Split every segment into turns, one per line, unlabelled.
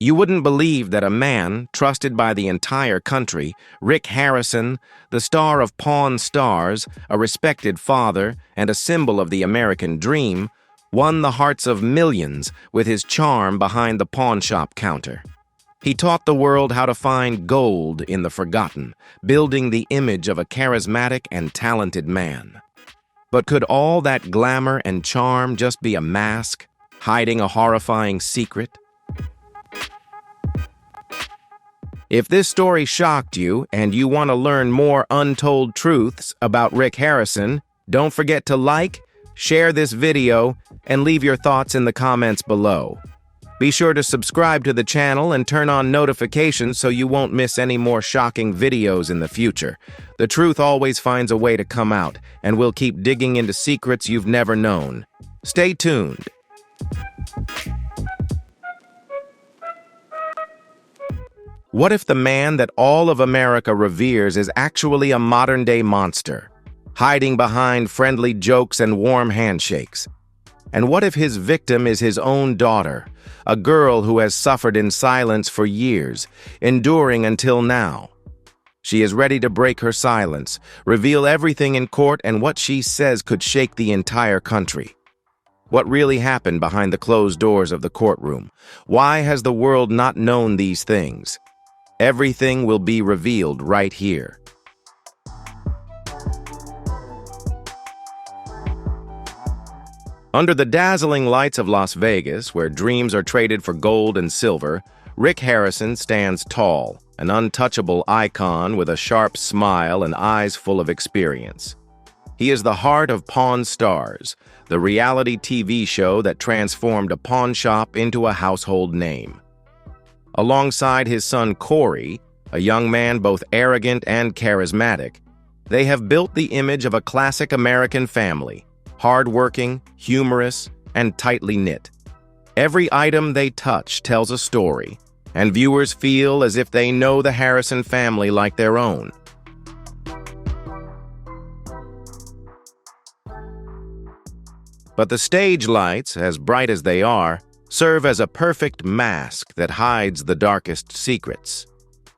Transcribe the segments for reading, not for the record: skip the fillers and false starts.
You wouldn't believe that a man, trusted by the entire country, Rick Harrison, the star of Pawn Stars, a respected father, and a symbol of the American dream, won the hearts of millions with his charm behind the pawn shop counter. He taught the world how to find gold in the forgotten, building the image of a charismatic and talented man. But could all that glamour and charm just be a mask, hiding a horrifying secret? If this story shocked you and you want to learn more untold truths about Rick Harrison, don't forget to like, share this video, and leave your thoughts in the comments below. Be sure to subscribe to the channel and turn on notifications so you won't miss any more shocking videos in the future. The truth always finds a way to come out, and we'll keep digging into secrets you've never known. Stay tuned. What if the man that all of America reveres is actually a modern-day monster, hiding behind friendly jokes and warm handshakes? And what if his victim is his own daughter, a girl who has suffered in silence for years, enduring until now? She is ready to break her silence, reveal everything in court, and what she says could shake the entire country. What really happened behind the closed doors of the courtroom? Why has the world not known these things? Everything will be revealed right here. Under the dazzling lights of Las Vegas, where dreams are traded for gold and silver, Rick Harrison stands tall, an untouchable icon with a sharp smile and eyes full of experience. He is the heart of Pawn Stars, the reality TV show that transformed a pawn shop into a household name. Alongside his son Corey, a young man both arrogant and charismatic, they have built the image of a classic American family, hard-working, humorous, and tightly knit. Every item they touch tells a story, and viewers feel as if they know the Harrison family like their own. But the stage lights, as bright as they are, serve as a perfect mask that hides the darkest secrets.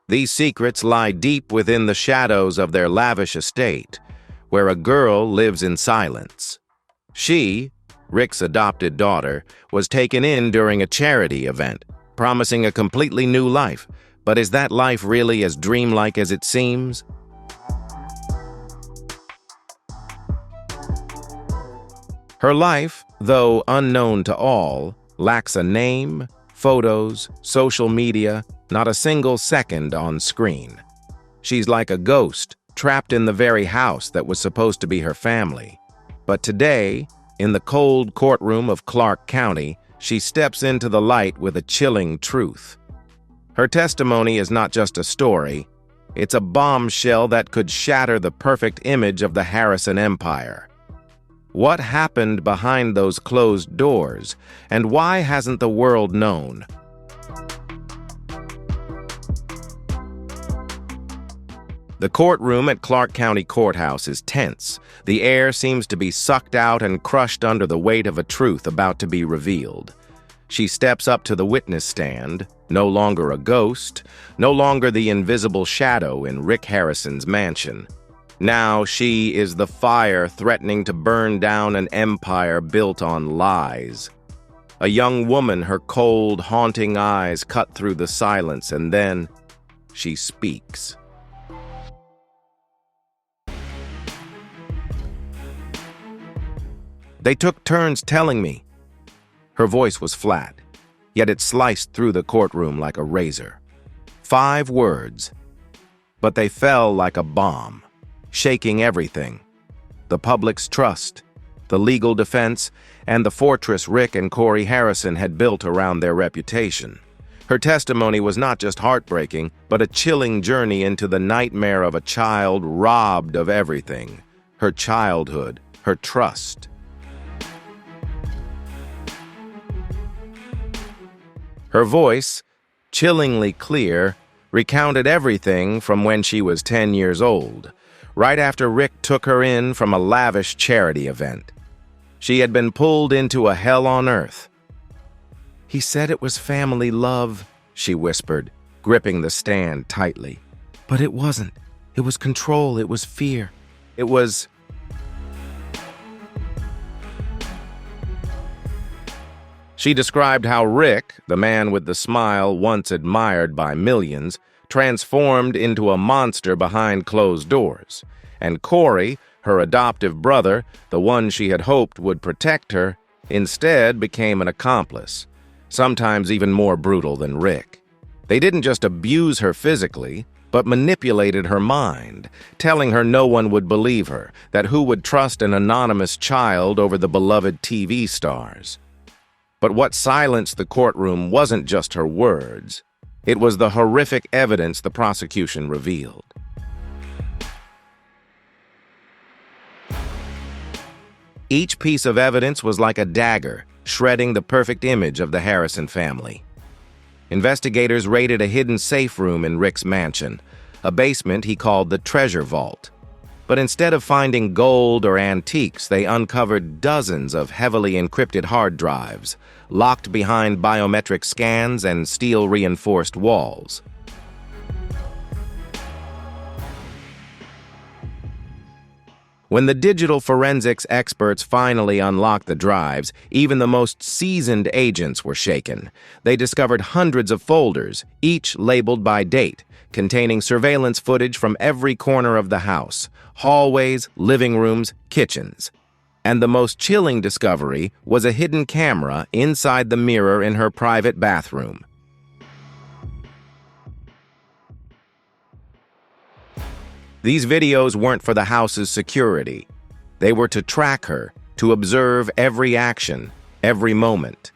These secrets lie deep within the shadows of their lavish estate, where a girl lives in silence. She, Rick's adopted daughter, was taken in during a charity event, promising a completely new life. But is that life really as dreamlike as it seems? Her life, though unknown to all, lacks a name, photos, social media, not a single second on screen. She's like a ghost, trapped in the very house that was supposed to be her family. But today, in the cold courtroom of Clark County, she steps into the light with a chilling truth. Her testimony is not just a story, it's a bombshell that could shatter the perfect image of the Harrison Empire. What happened behind those closed doors, and why hasn't the world known? The courtroom at Clark County Courthouse is tense. The air seems to be sucked out and crushed under the weight of a truth about to be revealed. She steps up to the witness stand, no longer a ghost, no longer the invisible shadow in Rick Harrison's mansion. Now she is the fire threatening to burn down an empire built on lies. A young woman, her cold, haunting eyes cut through the silence, and then she speaks. They took turns telling me. Her voice was flat, yet it sliced through the courtroom like a razor. 5 words, but they fell like a bomb, shaking everything. The public's trust, the legal defense, and the fortress Rick and Corey Harrison had built around their reputation. Her testimony was not just heartbreaking, but a chilling journey into the nightmare of a child robbed of everything: her childhood, her trust. Her voice, chillingly clear, recounted everything from when she was 10 years old, right after Rick took her in from a lavish charity event. She had been pulled into a hell on earth. He said it was family love, she whispered, gripping the stand tightly. But it wasn't. It was control. It was fear. It was... She described how Rick, the man with the smile once admired by millions, transformed into a monster behind closed doors, and Corey, her adoptive brother, the one she had hoped would protect her, instead became an accomplice, sometimes even more brutal than Rick. They didn't just abuse her physically, but manipulated her mind, telling her no one would believe her, that who would trust an anonymous child over the beloved TV stars. But what silenced the courtroom wasn't just her words. It was the horrific evidence the prosecution revealed. Each piece of evidence was like a dagger, shredding the perfect image of the Harrison family. Investigators raided a hidden safe room in Rick's mansion, a basement he called the treasure vault. But instead of finding gold or antiques, they uncovered dozens of heavily encrypted hard drives, locked behind biometric scans and steel-reinforced walls. When the digital forensics experts finally unlocked the drives, even the most seasoned agents were shaken. They discovered hundreds of folders, each labeled by date, containing surveillance footage from every corner of the house, hallways, living rooms, kitchens. And the most chilling discovery was a hidden camera inside the mirror in her private bathroom. These videos weren't for the house's security. They were to track her, to observe every action, every moment.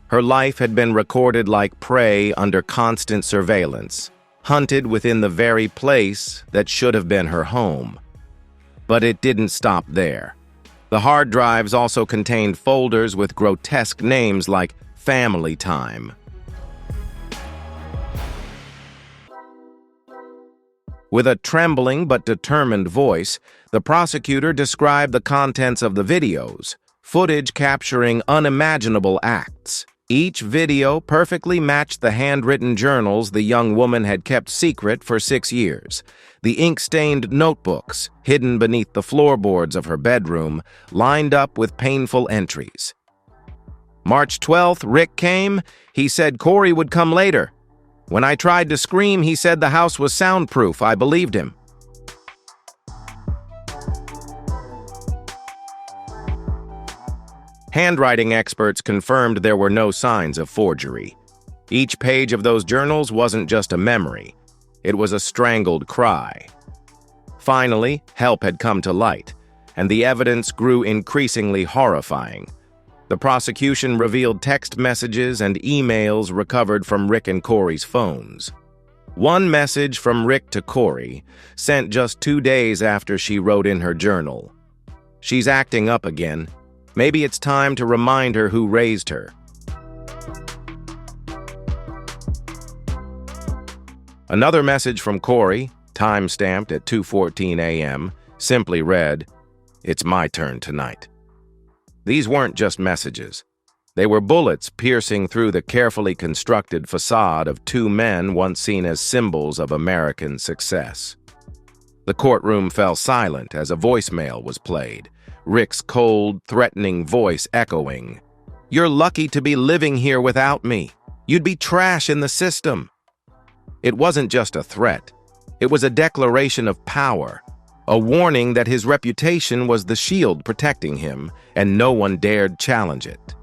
Her life had been recorded like prey under constant surveillance, hunted within the very place that should have been her home. But it didn't stop there. The hard drives also contained folders with grotesque names like Family Time. With a trembling but determined voice, the prosecutor described the contents of the videos, footage capturing unimaginable acts. Each video perfectly matched the handwritten journals the young woman had kept secret for 6 years, the ink-stained notebooks hidden beneath the floorboards of her bedroom, lined up with painful entries. March 12th, Rick came. He said Corey would come later. When I tried to scream, he said the house was soundproof. I believed him. Handwriting experts confirmed there were no signs of forgery. Each page of those journals wasn't just a memory. It was a strangled cry. Finally, help had come to light, and the evidence grew increasingly horrifying. The prosecution revealed text messages and emails recovered from Rick and Corey's phones. One message from Rick to Corey, sent just 2 days after she wrote in her journal. She's acting up again. Maybe it's time to remind her who raised her. Another message from Corey, time-stamped at 2:14 a.m., simply read, "It's my turn tonight." These weren't just messages. They were bullets piercing through the carefully constructed facade of two men once seen as symbols of American success. The courtroom fell silent as a voicemail was played, Rick's cold, threatening voice echoing, "You're lucky to be living here without me. You'd be trash in the system." It wasn't just a threat. It was a declaration of power, a warning that his reputation was the shield protecting him, and no one dared challenge it.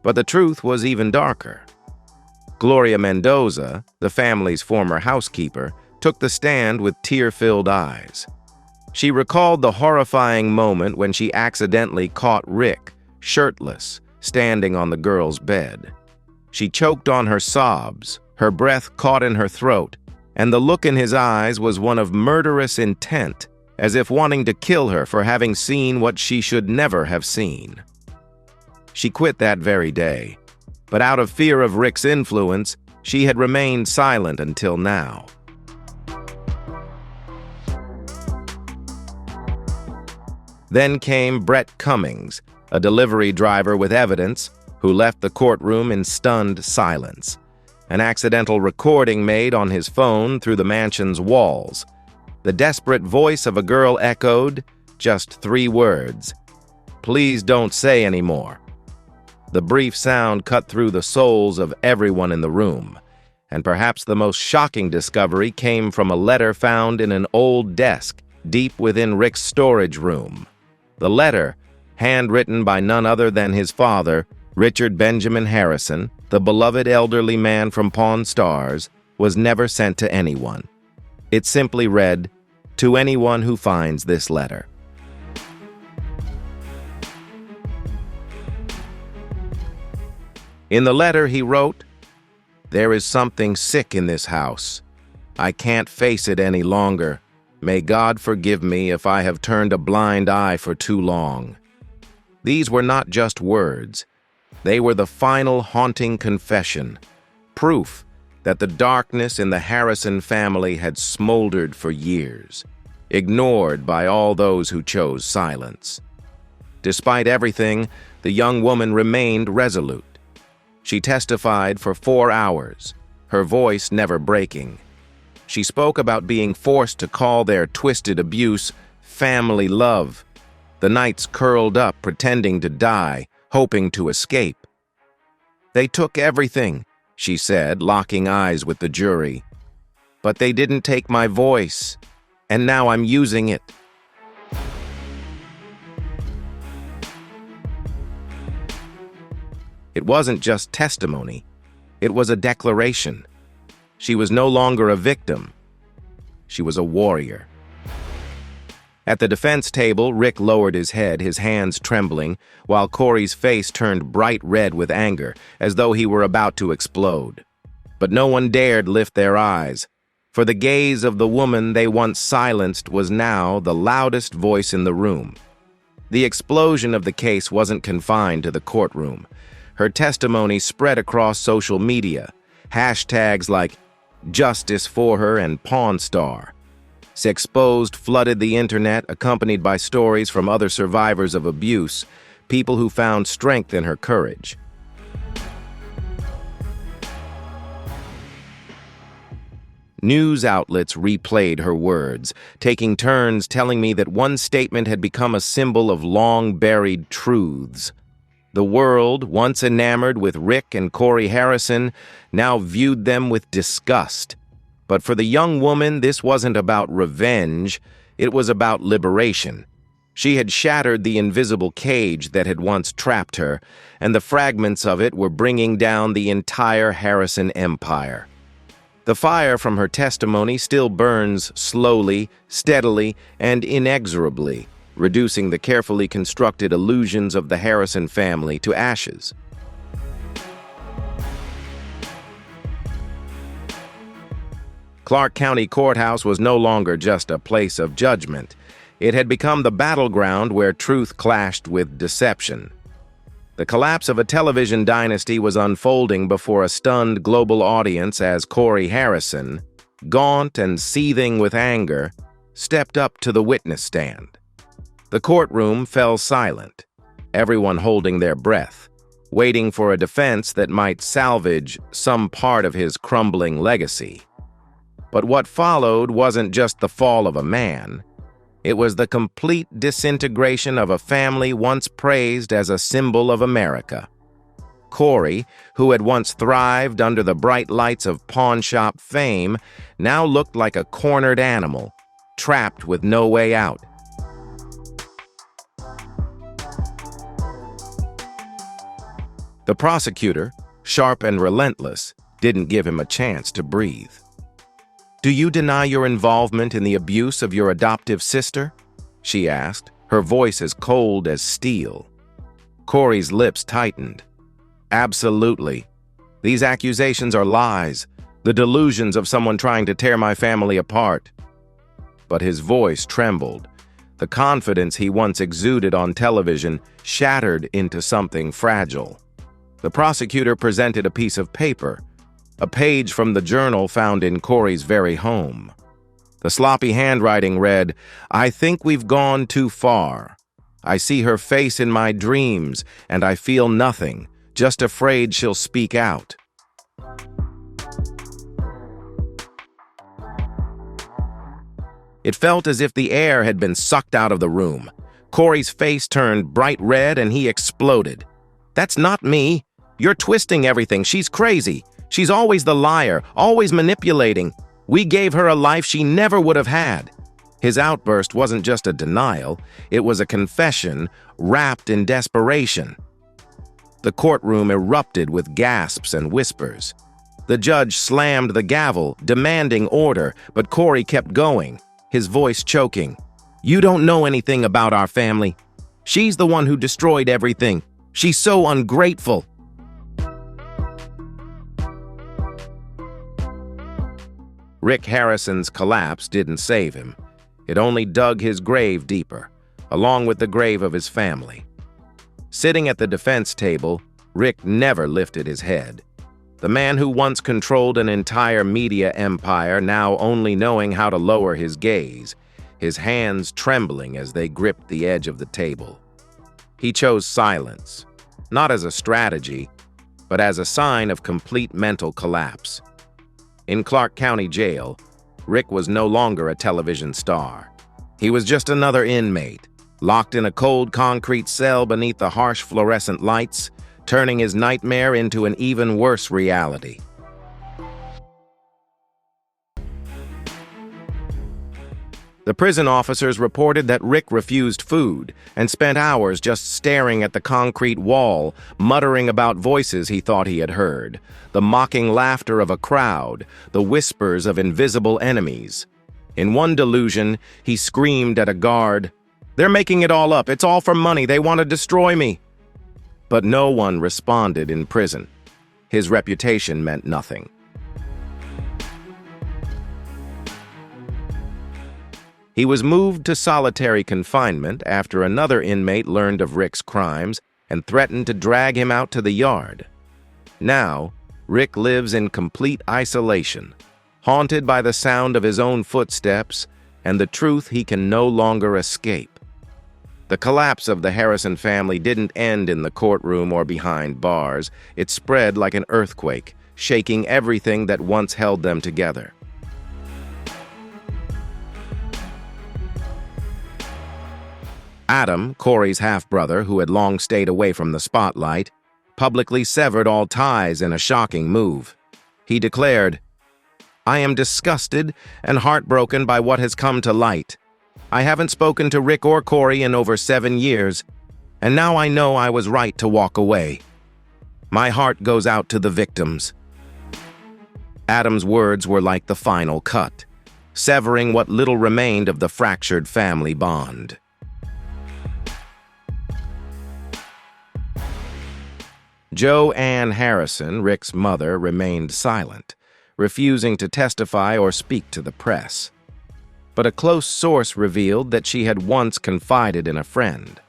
But the truth was even darker. Gloria Mendoza, the family's former housekeeper, took the stand with tear-filled eyes. She recalled the horrifying moment when she accidentally caught Rick, shirtless, standing on the girl's bed. She choked on her sobs, her breath caught in her throat, and the look in his eyes was one of murderous intent, as if wanting to kill her for having seen what she should never have seen. She quit that very day, but out of fear of Rick's influence, she had remained silent until now. Then came Brett Cummings, a delivery driver with evidence who left the courtroom in stunned silence. An accidental recording made on his phone through the mansion's walls. The desperate voice of a girl echoed just 3 words. "Please don't say any more." The brief sound cut through the souls of everyone in the room, and perhaps the most shocking discovery came from a letter found in an old desk deep within Rick's storage room. The letter, handwritten by none other than his father, Richard Benjamin Harrison, the beloved elderly man from Pawn Stars, was never sent to anyone. It simply read, "To anyone who finds this letter." In the letter he wrote, "There is something sick in this house. I can't face it any longer. May God forgive me if I have turned a blind eye for too long." These were not just words. They were the final haunting confession, proof that the darkness in the Harrison family had smoldered for years, ignored by all those who chose silence. Despite everything, the young woman remained resolute. She testified for 4 hours, her voice never breaking. She spoke about being forced to call their twisted abuse family love. The nights curled up, pretending to die, hoping to escape. "They took everything," she said, locking eyes with the jury. "But they didn't take my voice, and now I'm using it." It wasn't just testimony. It was a declaration. She was no longer a victim. She was a warrior. At the defense table, Rick lowered his head, his hands trembling, while Corey's face turned bright red with anger, as though he were about to explode. But no one dared lift their eyes, for the gaze of the woman they once silenced was now the loudest voice in the room. The explosion of the case wasn't confined to the courtroom. Her testimony spread across social media, hashtags like "Justice for Her" and "Pawn Star." Sexposed flooded the internet, accompanied by stories from other survivors of abuse, people who found strength in her courage. News outlets replayed her words, taking turns telling me that one statement had become a symbol of long-buried truths. The world, once enamored with Rick and Corey Harrison, now viewed them with disgust. But for the young woman, this wasn't about revenge, it was about liberation. She had shattered the invisible cage that had once trapped her, and the fragments of it were bringing down the entire Harrison empire. The fire from her testimony still burns slowly, steadily, and inexorably, reducing the carefully constructed illusions of the Harrison family to ashes. Clark County Courthouse was no longer just a place of judgment. It had become the battleground where truth clashed with deception. The collapse of a television dynasty was unfolding before a stunned global audience as Corey Harrison, gaunt and seething with anger, stepped up to the witness stand. The courtroom fell silent, everyone holding their breath, waiting for a defense that might salvage some part of his crumbling legacy. But what followed wasn't just the fall of a man. It was the complete disintegration of a family once praised as a symbol of America. Corey, who had once thrived under the bright lights of pawnshop fame, now looked like a cornered animal, trapped with no way out. The prosecutor, sharp and relentless, didn't give him a chance to breathe. "Do you deny your involvement in the abuse of your adoptive sister?" she asked, her voice as cold as steel. Corey's lips tightened. "Absolutely. These accusations are lies, the delusions of someone trying to tear my family apart." But his voice trembled. The confidence he once exuded on television shattered into something fragile. The prosecutor presented a piece of paper, a page from the journal found in Corey's very home. The sloppy handwriting read, "I think we've gone too far. I see her face in my dreams, and I feel nothing, just afraid she'll speak out. It felt as if the air had been sucked out of the room. Corey's face turned bright red and he exploded. "That's not me. You're twisting everything. She's crazy. She's always the liar, always manipulating. We gave her a life she never would have had." His outburst wasn't just a denial, it was a confession wrapped in desperation. The courtroom erupted with gasps and whispers. The judge slammed the gavel, demanding order, but Corey kept going, his voice choking. "You don't know anything about our family. She's the one who destroyed everything. She's so ungrateful." Rick Harrison's collapse didn't save him. It only dug his grave deeper, along with the grave of his family. Sitting at the defense table, Rick never lifted his head. The man who once controlled an entire media empire, now only knowing how to lower his gaze, his hands trembling as they gripped the edge of the table. He chose silence, not as a strategy, but as a sign of complete mental collapse. In Clark County Jail, Rick was no longer a television star. He was just another inmate, locked in a cold concrete cell beneath the harsh fluorescent lights, turning his nightmare into an even worse reality. The prison officers reported that Rick refused food and spent hours just staring at the concrete wall, muttering about voices he thought he had heard, the mocking laughter of a crowd, the whispers of invisible enemies. In one delusion, he screamed at a guard, "They're making it all up. It's all for money. They want to destroy me." But no one responded in prison. His reputation meant nothing. He was moved to solitary confinement after another inmate learned of Rick's crimes and threatened to drag him out to the yard. Now, Rick lives in complete isolation, haunted by the sound of his own footsteps and the truth he can no longer escape. The collapse of the Harrison family didn't end in the courtroom or behind bars. It spread like an earthquake, shaking everything that once held them together. Adam, Corey's half-brother, who had long stayed away from the spotlight, publicly severed all ties in a shocking move. He declared, "I am disgusted and heartbroken by what has come to light. I haven't spoken to Rick or Corey in over 7 years, and now I know I was right to walk away. My heart goes out to the victims." Adam's words were like the final cut, severing what little remained of the fractured family bond. Jo Ann Harrison, Rick's mother, remained silent, refusing to testify or speak to the press. But a close source revealed that she had once confided in a friend.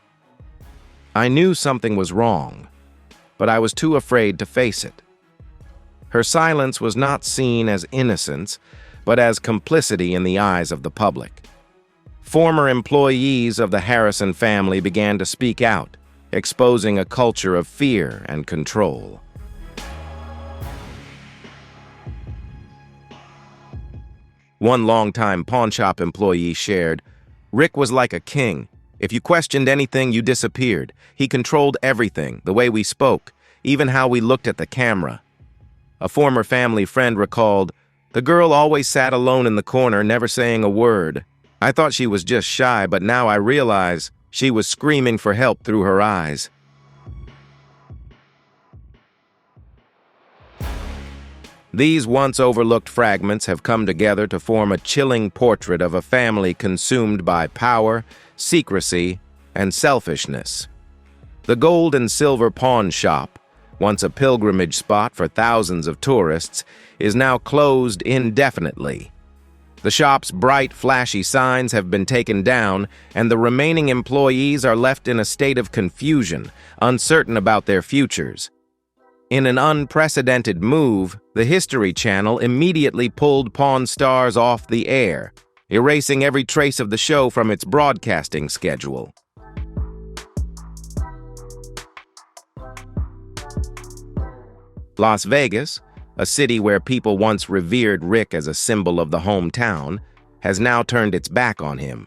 "I knew something was wrong, but I was too afraid to face it." Her silence was not seen as innocence, but as complicity in the eyes of the public. Former employees of the Harrison family began to speak out, exposing a culture of fear and control. One longtime pawnshop employee shared, "Rick was like a king. If you questioned anything, you disappeared. He controlled everything, the way we spoke, even how we looked at the camera." A former family friend recalled, "The girl always sat alone in the corner, never saying a word. I thought she was just shy, but now I realize she was screaming for help through her eyes." These once overlooked fragments have come together to form a chilling portrait of a family consumed by power, secrecy, and selfishness. The gold and silver pawn shop, once a pilgrimage spot for thousands of tourists, is now closed indefinitely. The shop's bright, flashy signs have been taken down, and the remaining employees are left in a state of confusion, uncertain about their futures. In an unprecedented move, the History Channel immediately pulled Pawn Stars off the air, erasing every trace of the show from its broadcasting schedule. Las Vegas, a city where people once revered Rick as a symbol of the hometown, has now turned its back on him.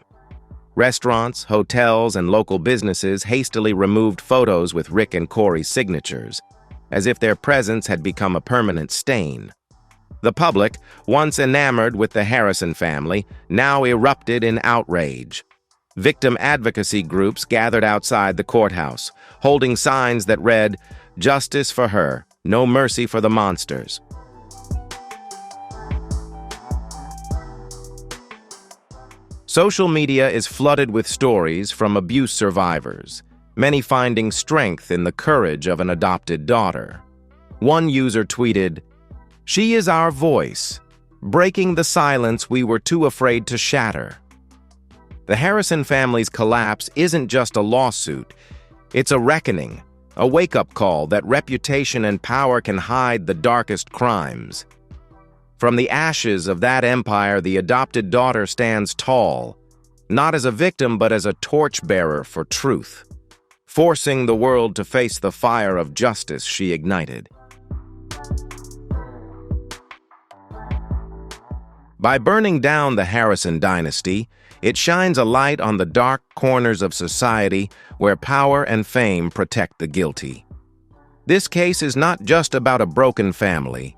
Restaurants, hotels, and local businesses hastily removed photos with Rick and Corey's signatures, as if their presence had become a permanent stain. The public, once enamored with the Harrison family, now erupted in outrage. Victim advocacy groups gathered outside the courthouse, holding signs that read, "Justice for her, no mercy for the monsters." Social media is flooded with stories from abuse survivors, many finding strength in the courage of an adopted daughter. One user tweeted, "She is our voice, breaking the silence we were too afraid to shatter." The Harrison family's collapse isn't just a lawsuit, it's a reckoning, a wake-up call that reputation and power can hide the darkest crimes. From the ashes of that empire, the adopted daughter stands tall, not as a victim but as a torchbearer for truth, forcing the world to face the fire of justice she ignited. By burning down the Harrison dynasty, it shines a light on the dark corners of society where power and fame protect the guilty. This case is not just about a broken family,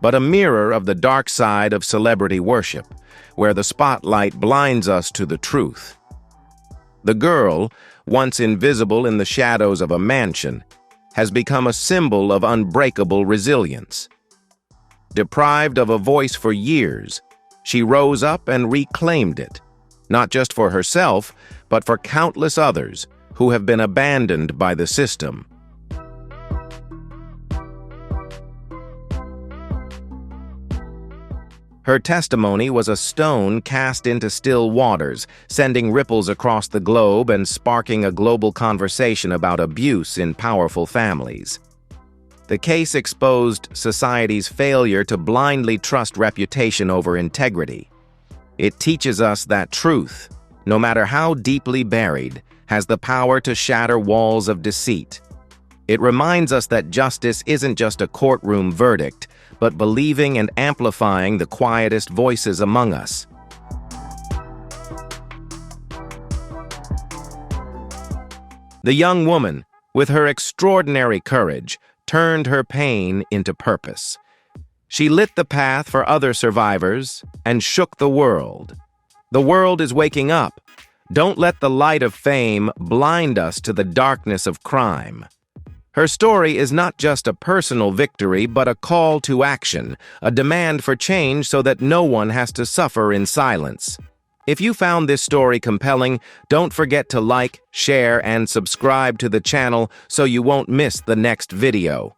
but a mirror of the dark side of celebrity worship, where the spotlight blinds us to the truth. The girl, once invisible in the shadows of a mansion, has become a symbol of unbreakable resilience. Deprived of a voice for years, she rose up and reclaimed it, not just for herself, but for countless others who have been abandoned by the system. Her testimony was a stone cast into still waters, sending ripples across the globe and sparking a global conversation about abuse in powerful families. The case exposed society's failure to blindly trust reputation over integrity. It teaches us that truth, no matter how deeply buried, has the power to shatter walls of deceit. It reminds us that justice isn't just a courtroom verdict, but believing and amplifying the quietest voices among us. The young woman, with her extraordinary courage, turned her pain into purpose. She lit the path for other survivors and shook the world. The world is waking up. Don't let the light of fame blind us to the darkness of crime. Her story is not just a personal victory, but a call to action, a demand for change so that no one has to suffer in silence. If you found this story compelling, don't forget to like, share, and subscribe to the channel so you won't miss the next video.